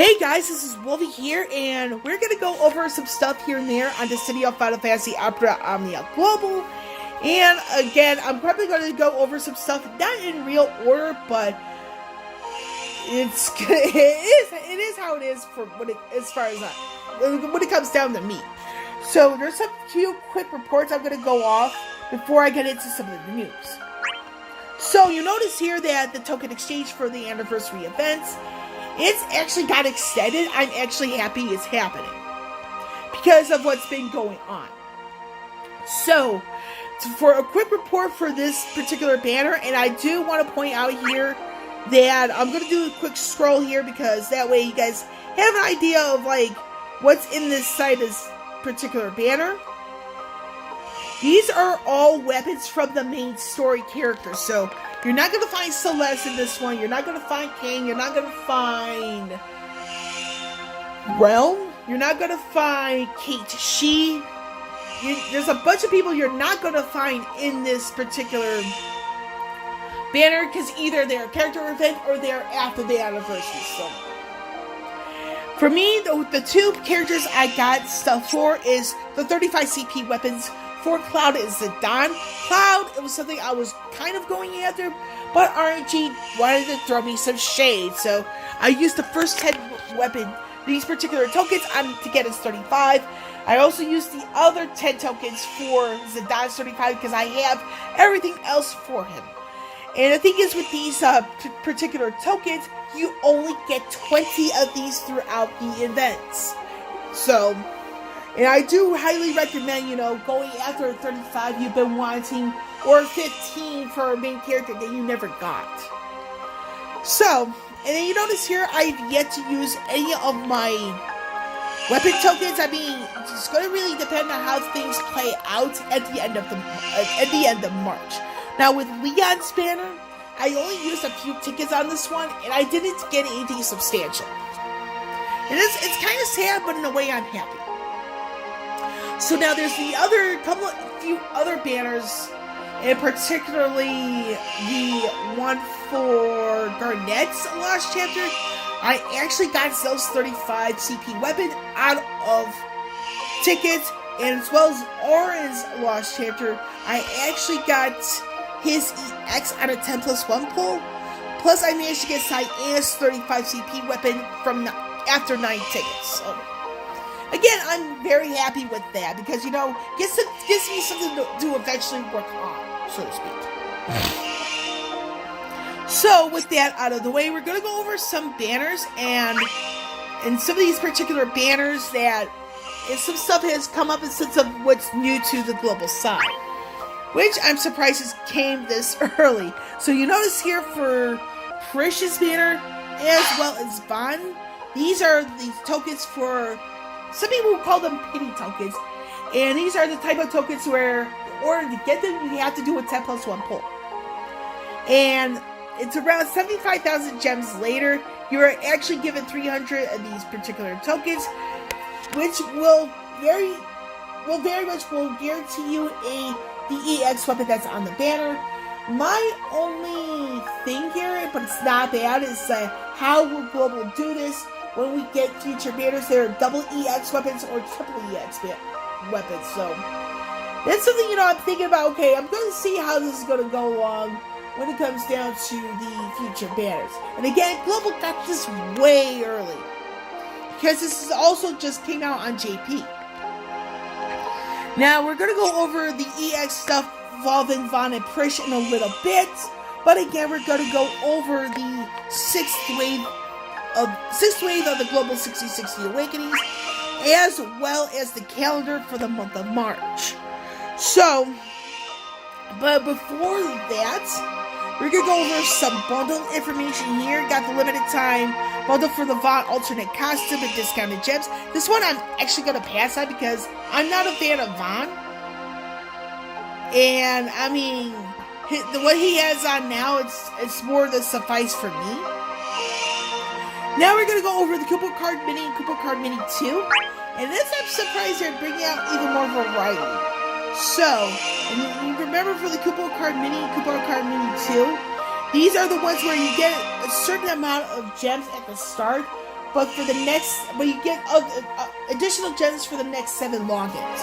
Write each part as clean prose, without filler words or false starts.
Hey guys, this is Wolfie here, and we're gonna go over some stuff here and there on the City of Final Fantasy Opera Omnia Global. And again, I'm probably going to go over some stuff not in real order, but it is how it is for when it comes down to me. So there's a few quick reports I'm gonna go off before I get into some of the news. So you notice here that the token exchange for the anniversary events, it's actually got extended. I'm actually happy it's happening because of what's been going on. So, for a quick report for this particular banner, and I do want to point out here that I'm going to do a quick scroll here because that way you guys have an idea of like what's in this side of this particular banner. These are all weapons from the main story characters, so you're not going to find Celeste in this one, you're not going to find King, you're not going to find Realm, you're not going to find Kate She. There's a bunch of people you're not going to find in this particular banner because either they're a character event or they're after the anniversary. So, for me, the two characters I got stuff for is the 35 CP weapons. For Cloud is the Don. Cloud, it was something I was kind of going after, but RNG wanted to throw me some shade, so I used the first 10 weapon, these particular tokens, to get his 35. I also used the other 10 tokens for Zidane 35 because I have everything else for him. And the thing is with these particular tokens, you only get 20 of these throughout the events. So, and I do highly recommend, going after a 35 you've been wanting, or 15 for a main character that you never got. So, and then you notice here, I've yet to use any of my weapon tokens. I mean, it's going to really depend on how things play out at the end of March. Now, with Leon's banner, I only used a few tickets on this one, and I didn't get anything substantial. It's kind of sad, but in a way, I'm happy. So now there's few other banners, and particularly the one for Garnett's Lost Chapter. I actually got those 35 CP weapon out of tickets, and as well as Oren's Lost Chapter, I actually got his EX on a 10+1 pull. Plus, I managed to get Cyan's 35 CP weapon from after 9 tickets. So, again, I'm very happy with that because, gives me something to eventually work on, so to speak. So, with that out of the way, we're going to go over some banners and some of these particular banners that some stuff has come up in sense of what's new to the global side, which I'm surprised came this early. So, you notice here for Parish's banner as well as Vaughn, these are the tokens for, some people call them pity tokens, and these are the type of tokens where, in order to get them, you have to do a 10+1 pull. And it's around 75,000 gems later, you are actually given 300 of these particular tokens, which will very much guarantee you the EX weapon that's on the banner. My only thing here, but it's not bad, is how will Global do this when we get future banners that are double EX weapons or triple EX weapons. So that's something, I'm thinking about. Okay, I'm going to see how this is going to go along when it comes down to the future banners. And again, Global got this way early because this is also just came out on JP. Now we're going to go over the EX stuff involving Vaughn and Prish in a little bit, but again, we're going to go over the sixth wave of the Global 6060 Awakenings, as well as the calendar for the month of March. So, but before that, we're going to go over some bundle information here. Got the limited time bundle for the Vaughn alternate costume and discounted gems. This one I'm actually going to pass on because I'm not a fan of Vaughn. And, I mean, what he has on now, it's more than suffice for me. Now we're going to go over the Koopa Card Mini and Koopa Card Mini 2. And this, I'm surprised they're bringing out even more variety. So, and you remember for the Koopa Card Mini and Koopa Card Mini 2, these are the ones where you get a certain amount of gems at the start, but you get additional gems for the next 7 logins.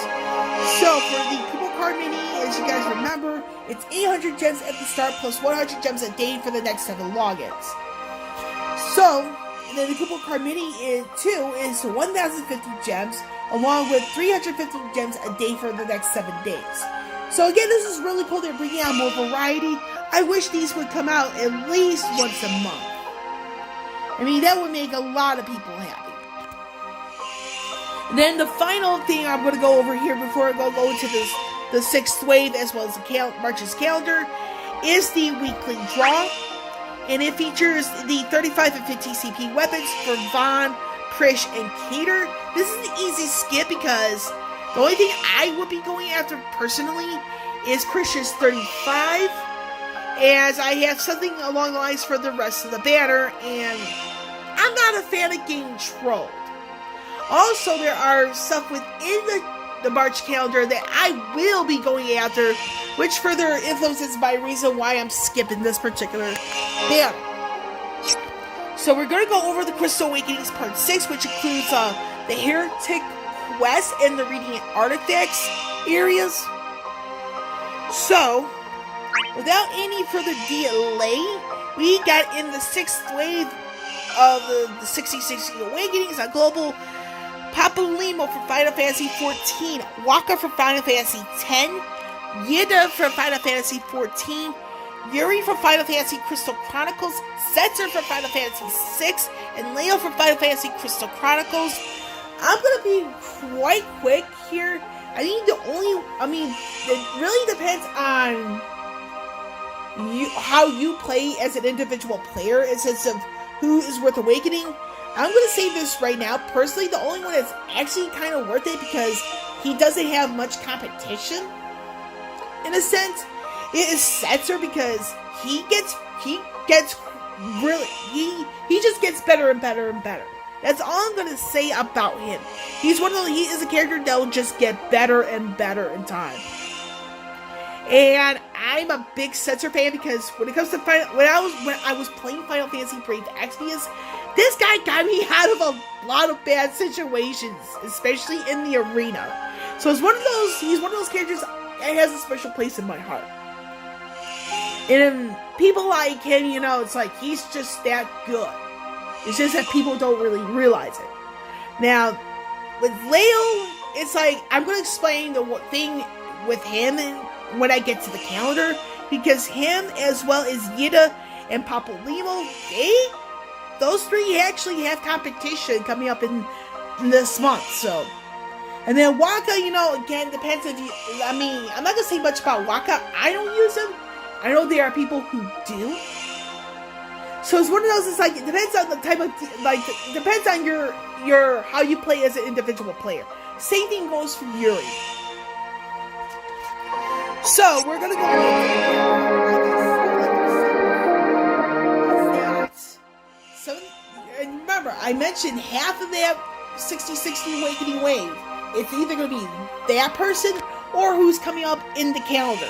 So for the Kupo card mini, as you guys remember, it's 800 gems at the start plus 100 gems a day for the next 7 logins. So, and then the Kupo card mini is 1,050 gems, along with 350 gems a day for the next 7 days. So again, this is really cool. They're bringing out more variety. I wish these would come out at least once a month. I mean, that would make a lot of people happy. And then the final thing I'm going to go over here before I go into the 6th wave as well as the March's calendar is the weekly draw. And it features the 35 and 50 CP weapons for Vaughn, Prish, and Cater. This is an easy skip because the only thing I would be going after personally is Prish's 35, as I have something along the lines for the rest of the banner, and I'm not a fan of getting trolled. Also, there are stuff within the March calendar that I will be going after, which further influences my reason why I'm skipping this particular banner. So we're going to go over the Crystal Awakenings Part 6, which includes the Heretic Quest and the Radiant Artifacts areas. So, without any further delay, we got in the 6th wave of the 6060 Awakenings on Global, Papalymo for Final Fantasy XIV, Waka for Final Fantasy X, Yida for Final Fantasy XIV, Yuri for Final Fantasy Crystal Chronicles, Setzer for Final Fantasy VI, and Leo for Final Fantasy Crystal Chronicles. I'm gonna be quite quick here. I think it really depends on how you play as an individual player in sense of who is worth awakening. I'm gonna say this right now. Personally, the only one that's actually kind of worth it because he doesn't have much competition, in a sense, it is Setzer, because he just gets better and better and better. That's all I'm gonna say about him. He is a character that will just get better and better in time. And I'm a big Setzer fan because when it comes to when I was playing Final Fantasy Brave Exvius, this guy got me out of a lot of bad situations, especially in the arena. So he's one of those characters that has a special place in my heart. And people like him, it's like he's just that good. It's just that people don't really realize it. Now, with Leo, it's like I'm going to explain the thing with him when I get to the calendar, because him as well as Yida and Papalymo, those three actually have competition coming up in this month. So, and then Waka, again, depends if you. I'm not gonna say much about Waka. I don't use him. I know there are people who do. So it's one of those. It's like it depends on the type of depends on your how you play as an individual player. Same thing goes for Yuri. So we're gonna go. So, and remember, I mentioned half of that 60-60 Awakening wave. It's either gonna be that person or who's coming up in the calendar.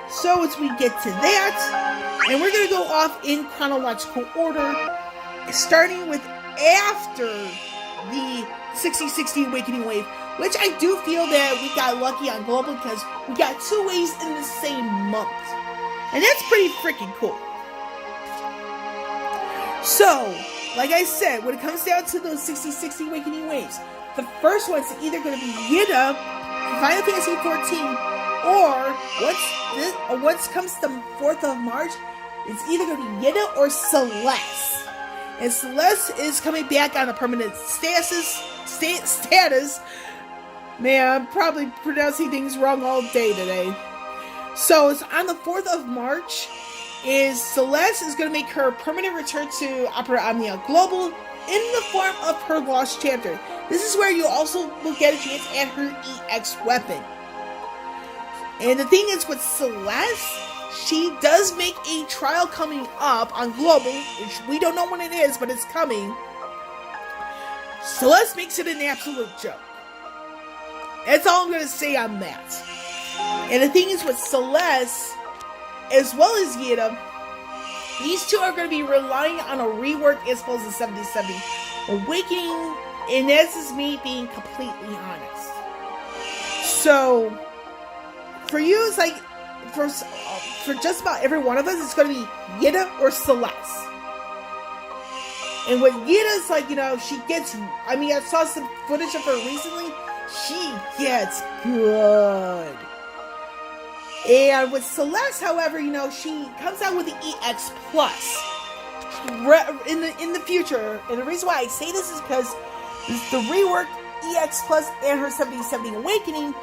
So as we get to that, and we're gonna go off in chronological order, starting with after the 60-60 Awakening wave, which I do feel that we got lucky on Global because we got 2 waves in the same month. And that's pretty freaking cool. So, like I said, when it comes down to those 60-60 Awakening waves, the first one's either going to be Yida, Final Fantasy XIV, or once comes the 4th of March, it's either going to be Yida or Celeste. And Celeste is coming back on a permanent status. Man, I'm probably pronouncing things wrong all day today. So it's on the 4th of March. Celeste is going to make her permanent return to Opera Omnia Global in the form of her Lost Chapter. This is where you also will get a chance at her EX weapon. And the thing is with Celeste, she does make a trial coming up on Global, which we don't know when it is, but it's coming. Celeste makes it an absolute joke. That's all I'm going to say on that. And the thing is with Celeste, as well as Yida, these two are going to be relying on a rework as well as the 7070 Awakening, and this is me being completely honest. So, for you, it's like, for just about every one of us, it's going to be Yida or Celeste. And with Yida's like, she gets, I saw some footage of her recently, she gets good. And with Celeste, however, she comes out with the EX Plus in the future. And the reason why I say this is because the reworked EX Plus and her 7070 Awakening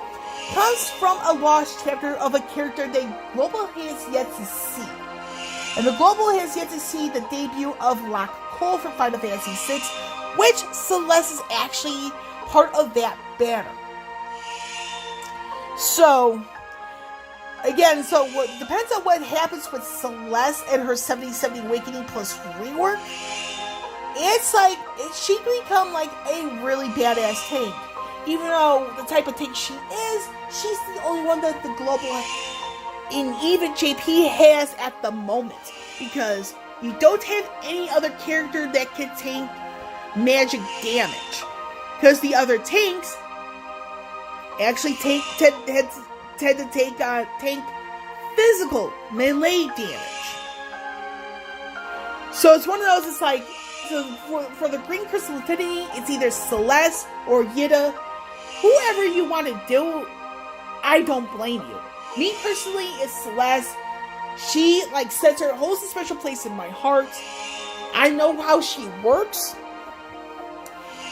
comes from a lost chapter of a character that Global has yet to see. And the Global has yet to see the debut of Lock Cole for Final Fantasy VI, which Celeste is actually part of that banner. So, again, what depends on what happens with Celeste and her 7070 Awakening plus rework. It's like, she can become like a really badass tank. Even though the type of tank she is, she's the only one that the Global and even JP has at the moment. Because you don't have any other character that can tank magic damage. Because the other tanks actually tend to tank physical melee damage. So it's one of those, it's like, so for the Green Crystal Infinity, it's either Celeste or Yida. Whoever you want to do, I don't blame you. Me personally, it's Celeste. She, holds a special place in my heart. I know how she works.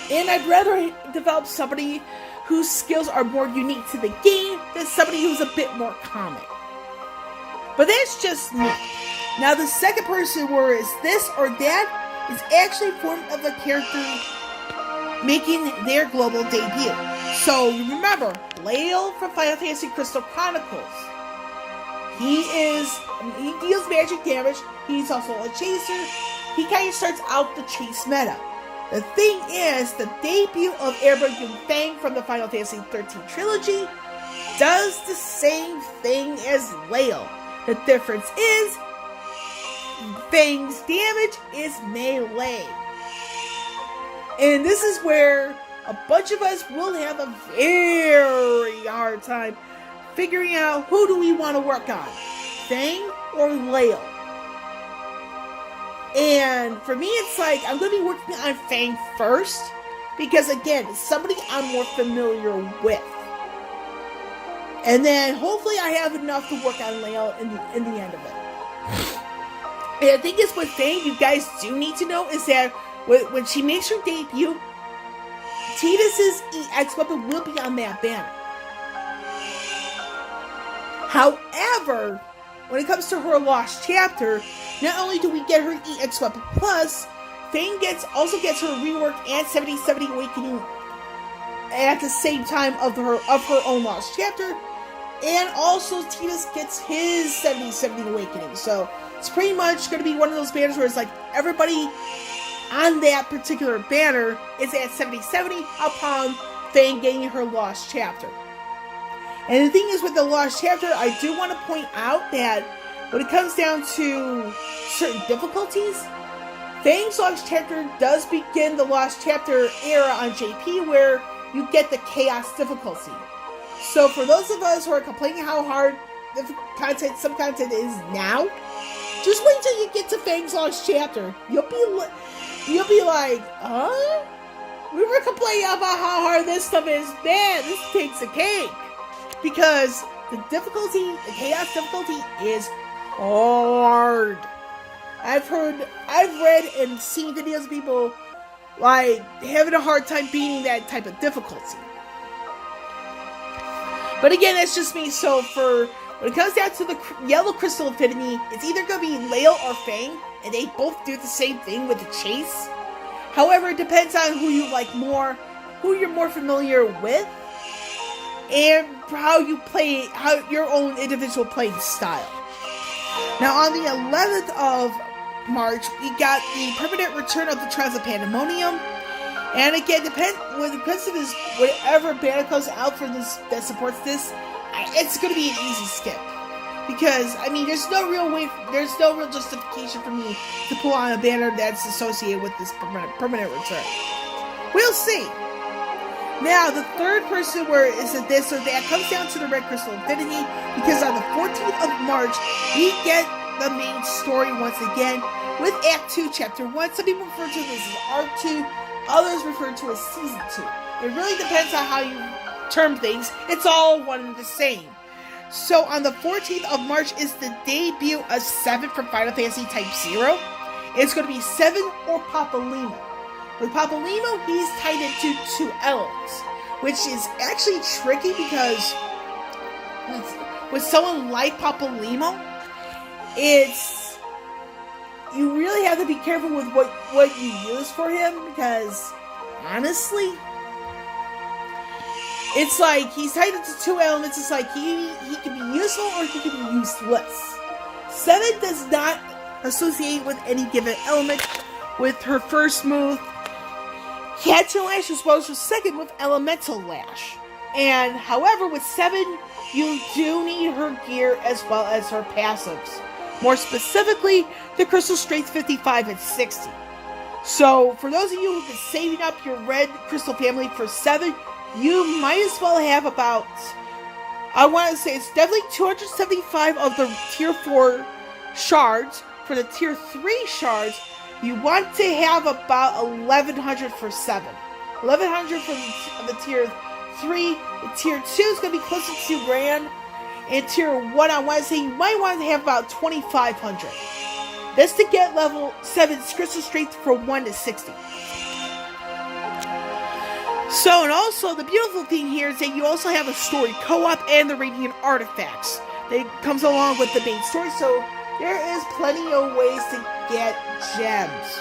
And I'd rather develop somebody whose skills are more unique to the game than somebody who's a bit more common. But that's just me. Now, the second person where it's this or that is actually formed of a character making their global debut. So, remember, Leo from Final Fantasy Crystal Chronicles. He deals magic damage. He's also a chaser. He kind of starts out the chase meta. The thing is, the debut of Airbud Yunfang from the Final Fantasy XIII trilogy does the same thing as Leo. The difference is, Fang's damage is melee. And this is where a bunch of us will have a very hard time figuring out who do we want to work on, Fang or Leo. And for me, it's like, I'm going to be working on Fang first, because again, it's somebody I'm more familiar with. And then hopefully I have enough to work on Leo in the end of it. And the thing is with Fang, you guys do need to know is that when she makes her debut, Tidus's EX weapon will be on that banner. However, when it comes to her lost chapter, not only do we get her EX weapon plus, Fang also gets her rework and 7070 Awakening at the same time of her own lost chapter, and also Tidus gets his 7070 Awakening. So it's pretty much going to be one of those banners where it's like everybody on that particular banner is at 7070 upon Fang getting her lost chapter. And the thing is with the lost chapter, I do want to point out that when it comes down to certain difficulties, Fang's lost chapter does begin the lost chapter era on JP where you get the chaos difficulty. So for those of us who are complaining how hard some content is now, just wait till you get to Fang's lost chapter. You'll be like, huh? We were complaining about how hard this stuff is. Man, this takes a cake. Because the chaos difficulty is hard. I've read and seen videos of people like having a hard time beating that type of difficulty. But again, that's just me. So when it comes down to the Yellow Crystal Infinity, it's either going to be Leo or Fang, and they both do the same thing with the chase. However, it depends on who you like more, who you're more familiar with, and how your own individual playing style. Now, on the 11th of March, we got the permanent return of the Trials of Pandemonium. And again, when it comes to this, whatever banner comes out for this that supports this, it's going to be an easy skip. Because, I mean, there's no real justification for me to pull on a banner that's associated with this permanent return. We'll see. Now, the third person where is it this or that comes down to the Red Crystal Infinity, because on the 14th of March, we get the main story once again with Act 2, Chapter 1. Some people refer to this as Arc 2, others refer to it as Season 2. It really depends on how you term things. It's all one and the same. So on the 14th of March is the debut of 7 from Final Fantasy Type 0. It's going to be 7 or Papalymo. With Papalymo, he's tied into 2 elements, which is actually tricky because with someone like Papalymo, you really have to be careful with what you use for him, because honestly, it's like he's tied into 2 elements. It's like he can be useful or he can be useless. 7 does not associate with any given element. With her first move, Catcher Lash, as well as her second move, Elemental Lash. And however, with 7, you do need her gear as well as her passives. More specifically, the Crystal Strength 55 and 60. So, for those of you who've been saving up your Red Crystal family for 7, you might as well have about, I want to say it's definitely 275 of the Tier 4 shards. For the Tier 3 shards, you want to have about 1,100 for 7. 1,100 for the Tier 3. The Tier 2 is going to be close to 2 grand. And Tier 1, I want to say you might want to have about 2,500. That's to get level 7's Crystal Strength from 1 to 60. So, and also, the beautiful thing here is that you also have a story co-op and the Radiant Artifacts that comes along with the main story, so there is plenty of ways to get gems.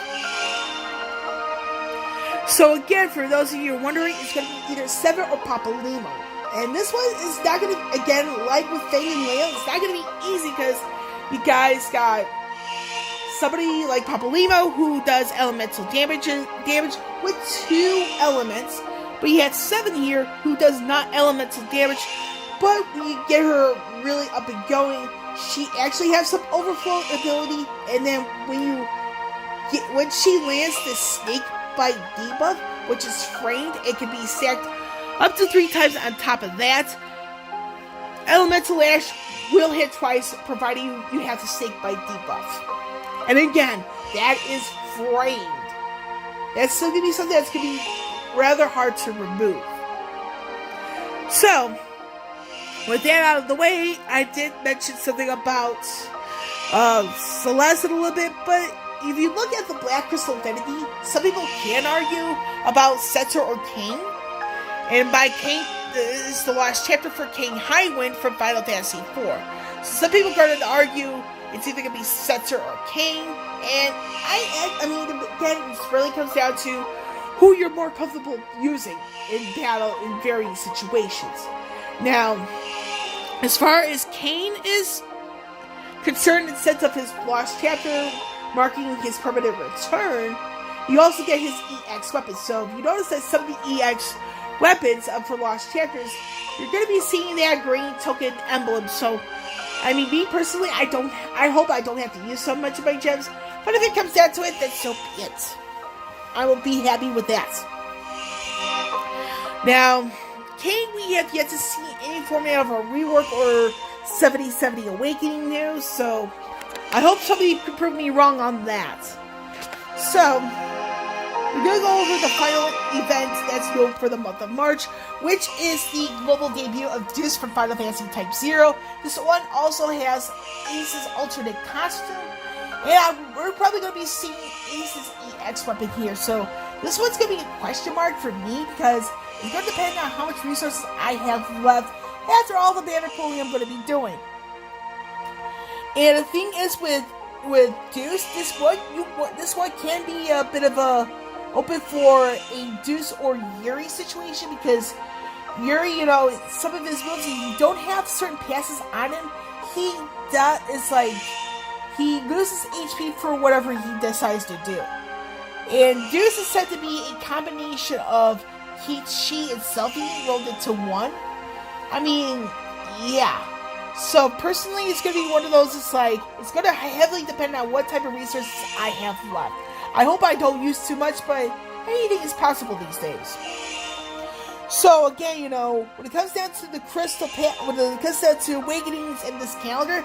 So again, for those of you wondering, it's going to be either 7 or Papalymo. And this one is not going to, again, like with Fang and Leo, it's not going to be easy because you guys got somebody like Papalymo who does elemental damage with 2 elements. But you had 7 here who does not elemental damage, but when you get her really up and going, she actually has some overflow ability, and then when she lands the Snake Bite debuff, which is framed, it can be stacked up to 3 times on top of that. Elemental Lash will hit twice, providing you have the Snake Bite debuff. And again, that is framed. That's still going to be something that's going to be rather hard to remove. So, with that out of the way, I did mention something about Celeste in a little bit, but if you look at the Black Crystal Vanity, some people can argue about Setzer or King. And by King, this is the last chapter for King Highwind from Final Fantasy IV. So some people are going to argue it's either going to be Setzer or King, and I mean, again, it really comes down to who you're more comfortable using in battle in varying situations. Now, as far as Kane is concerned, in sense of his lost chapter marking his permanent return, you also get his EX weapons. So if you notice that some of the EX weapons for lost chapters, you're going to be seeing that green token emblem. So, I mean, me personally, I hope I don't have to use so much of my gems, but if it comes down to it, then so be it. I will be happy with that. Now, Kane, we have yet to see any format of a rework or 7070 Awakening news, so I hope somebody can prove me wrong on that. So, we're going to go over the final event that's known for the month of March, which is the global debut of Deuce from Final Fantasy Type 0. This one also has Ace's alternate costume, and we're probably going to be seeing Ace's EX weapon here, so this one's going to be a question mark for me, because it's going to depend on how much resources I have left after all the banner pulling I'm going to be doing. And the thing is with Deuce, this one can be a bit of a open for a Deuce or Yuri situation, because Yuri, you know, some of his moves, you don't have certain passes on him, he loses HP for whatever he decides to do. And Deuce is said to be a combination of Heat, Chi, and Selfie rolled into one. I mean, yeah. So personally, it's going to be one of those, it's going to heavily depend on what type of resources I have left. I hope I don't use too much, but anything is possible these days. So again, when it comes down to the crystal when it comes down to awakenings in this calendar,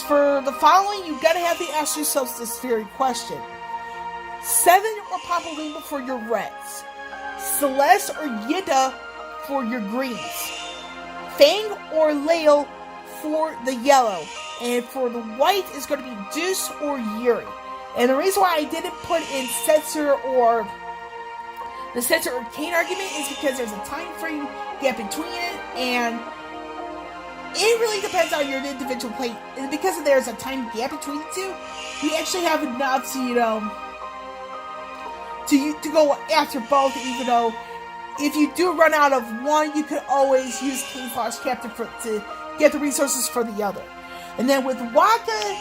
for the following, you gotta have to ask yourselves this very question: 7 or Papalima for your reds, Celeste or Yida for your greens, Fang or Lael for the yellow, and for the white is going to be Deuce or Yuri. And the reason why I didn't put in Censor or the Censor or Cane argument is because there's a time frame gap between it, and it really depends on your individual play. And because there's a time gap between the two, we actually have enough to go after both, even though if you do run out of one, you could always use Cane Flash Captain to get the resources for the other. And then with Waka,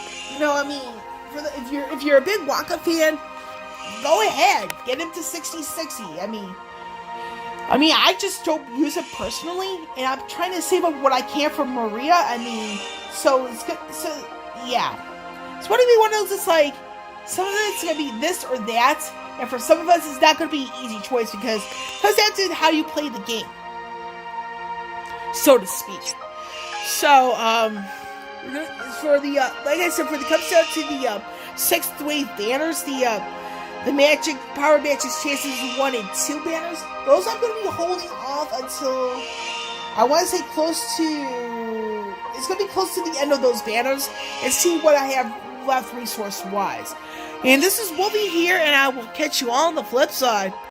if you're a big Waka fan, go ahead, get him to 60-60. I just don't use it personally, and I'm trying to save up what I can for Maria. So it's good. So yeah, it's going to be one of those. It's like some of it's going to be this or that, and for some of us, it's not going to be an easy choice because it comes down to how you play the game, so to speak. So for the like I said, when it comes down to the 6th wave banners, the Magic Power Matches Chances 1 and 2 banners, those I'm going to be holding off until I want to say it's going to be close to the end of those banners and see what I have left resource wise. And this is Wolvie here, and I will catch you all on the flip side.